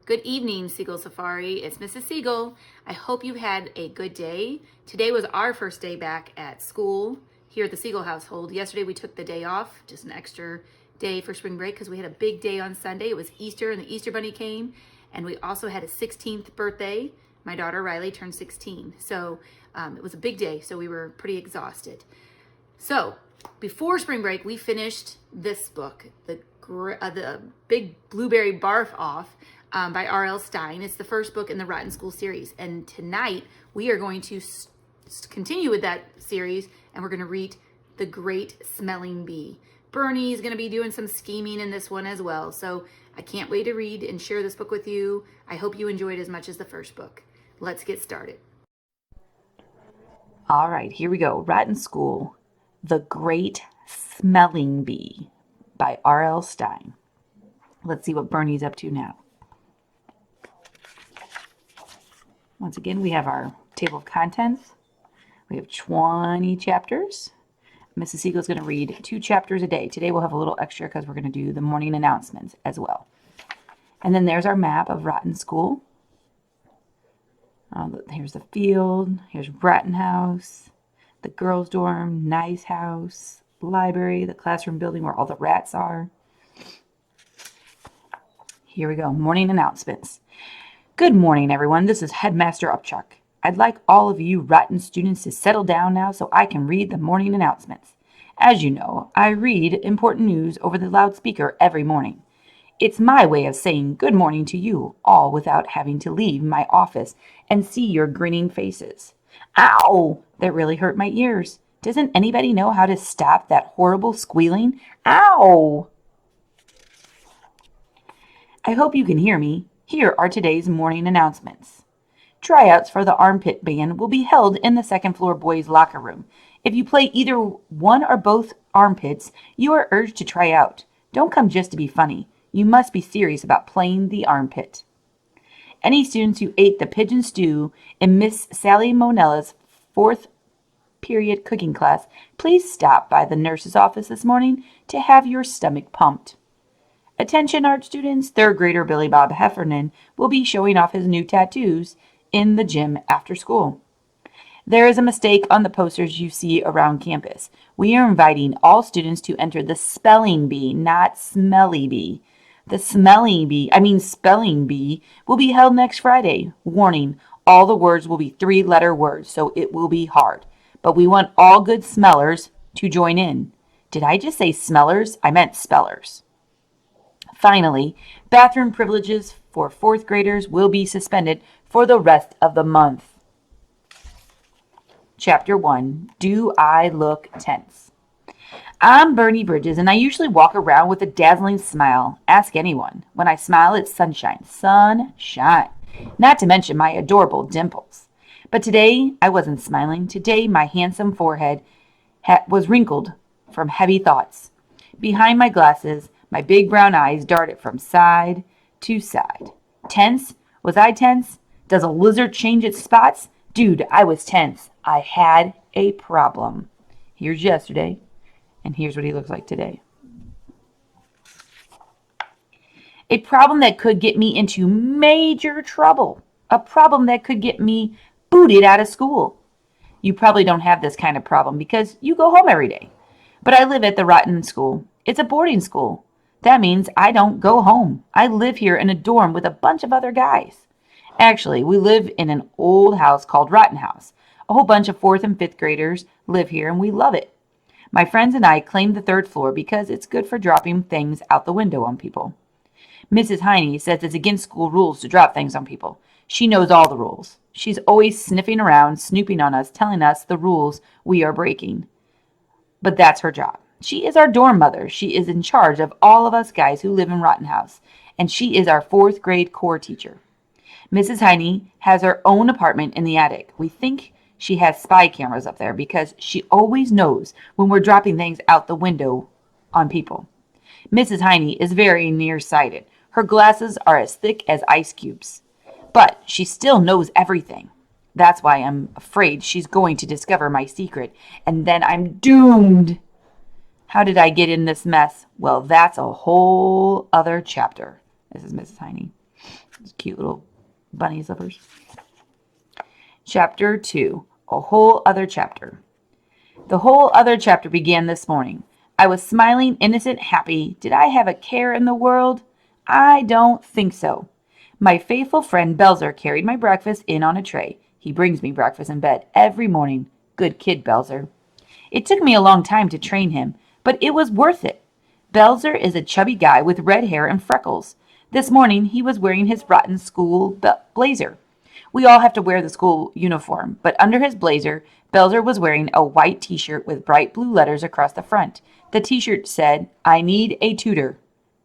Good evening, Siegel Safari. It's Mrs. Siegel. I hope you had a good day. Today was our first day back at school here at the Siegel household. Yesterday we took the day off, just an extra day for spring break because we had a big day on Sunday. It was Easter and the Easter Bunny came, and we also had a 16th birthday. My daughter Riley turned 16. So it was a big day, so we were pretty exhausted. So before spring break, we finished this book, the Big Blueberry Barf Off by R.L. Stine. It's the first book in the Rotten School series. And tonight we are going to continue with that series, and we're going to read The Great Smelling Bee. Bernie's going to be doing some scheming in this one as well. So I can't wait to read and share this book with you. I hope you enjoyed as much as the first book. Let's get started. All right, here we go. Rotten School, The Great Smelling Bee by R.L. Stine. Let's see what Bernie's up to now. Once again, we have our table of contents. We have 20 chapters. Mrs. Siegel is going to read 2 chapters a day. Today we'll have a little extra because we're going to do the morning announcements as well. And then there's our map of Rotten School. Here's the field. Here's Rotten House, the girls' dorm, nice house, library, the classroom building where all the rats are. Here we go. Morning announcements. Good morning, everyone. This is Headmaster Upchuck. I'd like all of you Rotten students to settle down now so I can read the morning announcements. As you know, I read important news over the loudspeaker every morning. It's my way of saying good morning to you, all without having to leave my office and see your grinning faces. Ow! That really hurt my ears. Doesn't anybody know how to stop that horrible squealing? Ow! I hope you can hear me. Here are today's morning announcements. Tryouts for the armpit band will be held in the second floor boys' locker room. If you play either one or both armpits, you are urged to try out. Don't come just to be funny. You must be serious about playing the armpit. Any students who ate the pigeon stew in Miss Sally Monella's 4th period cooking class, please stop by the nurse's office this morning to have your stomach pumped. Attention art students, 3rd grader Billy Bob Heffernan will be showing off his new tattoos in the gym after school. There is a mistake on the posters you see around campus. We are inviting all students to enter the spelling bee, not smelly bee. The spelling bee will be held next Friday. Warning, all the words will be 3-letter words, so it will be hard. But we want all good smellers to join in. Did I just say smellers? I meant spellers. Finally, bathroom privileges for 4th graders will be suspended for the rest of the month. Chapter 1, Do I Look Tense? I'm Bernie Bridges, and I usually walk around with a dazzling smile. Ask anyone. When I smile, it's sunshine. Sunshine. Not to mention my adorable dimples. But today, I wasn't smiling. Today, my handsome forehead was wrinkled from heavy thoughts. Behind my glasses, my big brown eyes darted from side to side. Tense? Was I tense? Does a lizard change its spots? Dude, I was tense. I had a problem. Here's yesterday. And here's what he looks like today. A problem that could get me into major trouble. A problem that could get me booted out of school. You probably don't have this kind of problem because you go home every day. But I live at the Rotten School. It's a boarding school. That means I don't go home. I live here in a dorm with a bunch of other guys. Actually, we live in an old house called Rotten House. A whole bunch of 4th and 5th graders live here and we love it. My friends and I claimed the 3rd floor because it's good for dropping things out the window on people. Mrs. Heine says it's against school rules to drop things on people. She knows all the rules. She's always sniffing around, snooping on us, telling us the rules we are breaking. But that's her job. She is our dorm mother. She is in charge of all of us guys who live in Rotten House. And she is our 4th grade core teacher. Mrs. Heine has her own apartment in the attic. We think she has spy cameras up there because she always knows when we're dropping things out the window on people. Mrs. Heine is very nearsighted. Her glasses are as thick as ice cubes. But she still knows everything. That's why I'm afraid she's going to discover my secret, and then I'm doomed. How did I get in this mess? Well, that's a whole other chapter. This is Mrs. Heine. Cute little bunny slippers. Chapter 2. A whole other chapter. The whole other chapter began this morning. I was smiling, innocent, happy. Did I have a care in the world? I don't think so. My faithful friend Belzer carried my breakfast in on a tray. He brings me breakfast in bed every morning. Good kid, Belzer. It took me a long time to train him, but it was worth it. Belzer is a chubby guy with red hair and freckles. This morning he was wearing his rotten school blazer. We all have to wear the school uniform, but under his blazer, Belzer was wearing a white t-shirt with bright blue letters across the front. The t-shirt said, "I need a tutor."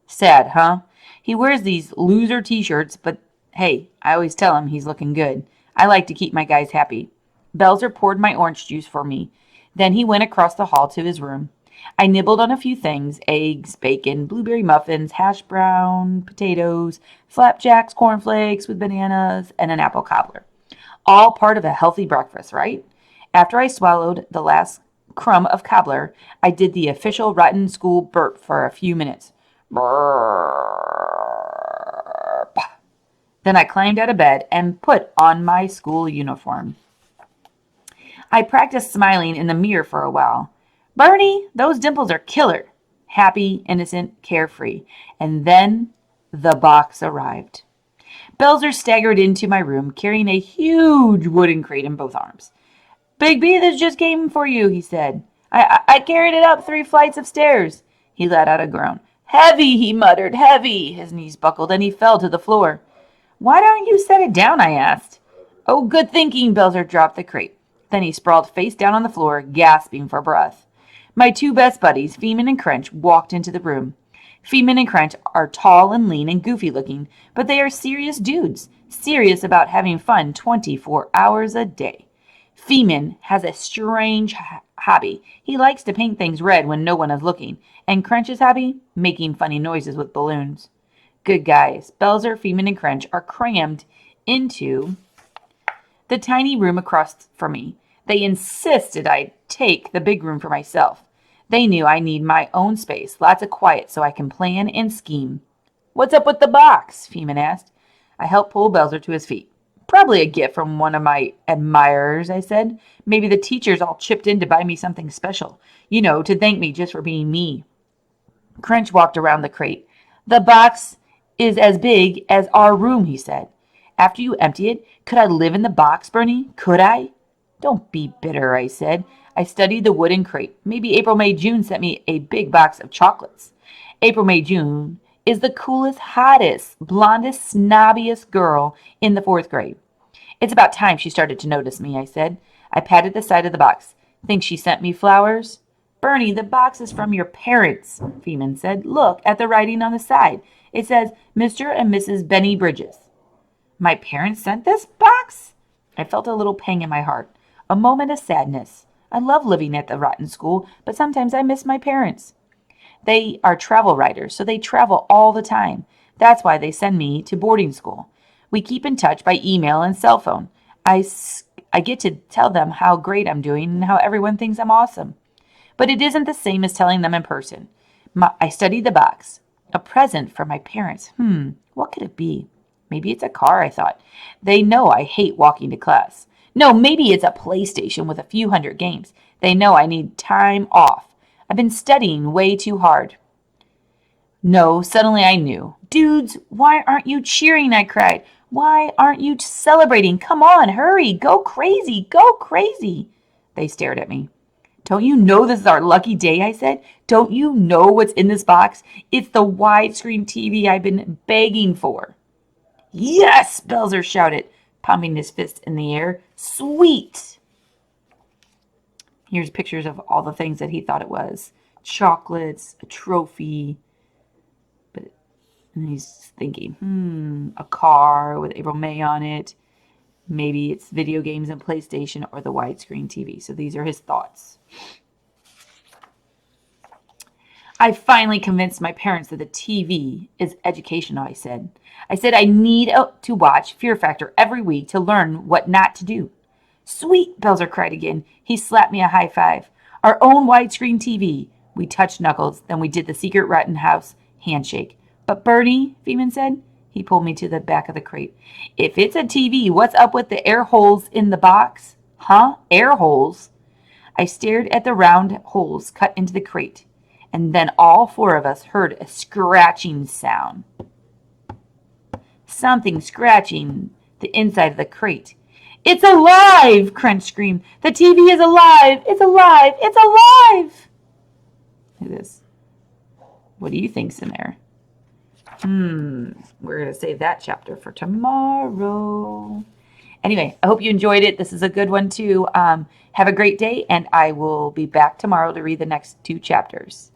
Sad, huh? He wears these loser t-shirts, but hey, I always tell him he's looking good. I like to keep my guys happy. Belzer poured my orange juice for me. Then he went across the hall to his room. I nibbled on a few things: eggs, bacon, blueberry muffins, hash brown, potatoes, flapjacks, cornflakes with bananas, and an apple cobbler. All part of a healthy breakfast, right? After I swallowed the last crumb of cobbler, I did the official rotten school burp for a few minutes. Burp. Then I climbed out of bed and put on my school uniform. I practiced smiling in the mirror for a while. Bernie, those dimples are killer. Happy, innocent, carefree. And then the box arrived. Belzer staggered into my room carrying a huge wooden crate in both arms. Big B, this just came for you, he said. I carried it up 3 flights of stairs. He let out a groan. Heavy, he muttered, heavy. His knees buckled and he fell to the floor. Why don't you set it down, I asked. Oh, good thinking, Belzer dropped the crate. Then he sprawled face down on the floor, gasping for breath. My 2 best buddies, Feeman and Crench, walked into the room. Feeman and Crench are tall and lean and goofy looking, but they are serious dudes, serious about having fun 24 hours a day. Feeman has a strange hobby. He likes to paint things red when no one is looking, and Crench's hobby? Making funny noises with balloons. Good guys. Belzer, Feeman, and Crench are crammed into the tiny room across from me. They insisted I take the big room for myself. They knew I need my own space, lots of quiet, so I can plan and scheme. What's up with the box? Feeman asked. I helped pull Belzer to his feet. Probably a gift from one of my admirers, I said. Maybe the teachers all chipped in to buy me something special. You know, to thank me just for being me. Crench walked around the crate. The box is as big as our room, he said. After you empty it, could I live in the box, Bernie? Could I? Don't be bitter, I said. I studied the wooden crate. Maybe April, May, June sent me a big box of chocolates. April, May, June is the coolest, hottest, blondest, snobbiest girl in the 4th grade. It's about time she started to notice me, I said. I patted the side of the box. Think she sent me flowers? Bernie, the box is from your parents, Feeman said. Look at the writing on the side. It says, Mr. and Mrs. Benny Bridges. My parents sent this box? I felt a little pang in my heart, a moment of sadness. I love living at the rotten school, but sometimes I miss my parents. They are travel writers, so they travel all the time. That's why they send me to boarding school. We keep in touch by email and cell phone. I get to tell them how great I'm doing and how everyone thinks I'm awesome. But it isn't the same as telling them in person. I studied the box. A present for my parents. What could it be? Maybe it's a car, I thought. They know I hate walking to class. No, maybe it's a PlayStation with a few hundred games. They know I need time off. I've been studying way too hard. No, suddenly I knew. Dudes, why aren't you cheering? I cried. Why aren't you celebrating? Come on, hurry. Go crazy. Go crazy. They stared at me. Don't you know this is our lucky day? I said. Don't you know what's in this box? It's the widescreen TV I've been begging for. Yes, Belzer shouted, pumping his fist in the air. Sweet. Here's pictures of all the things that he thought it was. Chocolates, a trophy. And he's thinking, a car with April May on it. Maybe it's video games and PlayStation or the widescreen TV. So these are his thoughts. I finally convinced my parents that the TV is educational, I said. I need to watch Fear Factor every week to learn what not to do. Sweet, Belzer cried again. He slapped me a high five. Our own widescreen TV. We touched knuckles, then we did the secret Rotten House handshake. But Bernie, Feeman said, He pulled me to the back of the crate. If it's a TV, what's up with the air holes in the box? Huh? Air holes? I stared at the round holes cut into the crate, and then all four of us heard a scratching sound. Something scratching the inside of the crate. It's alive! Crunch screamed. The TV is alive! It's alive! It's alive! Look at this. What do you think's in there? We're going to save that chapter for tomorrow. Anyway, I hope you enjoyed it. This is a good one too. Have a great day, and I will be back tomorrow to read the next 2 chapters.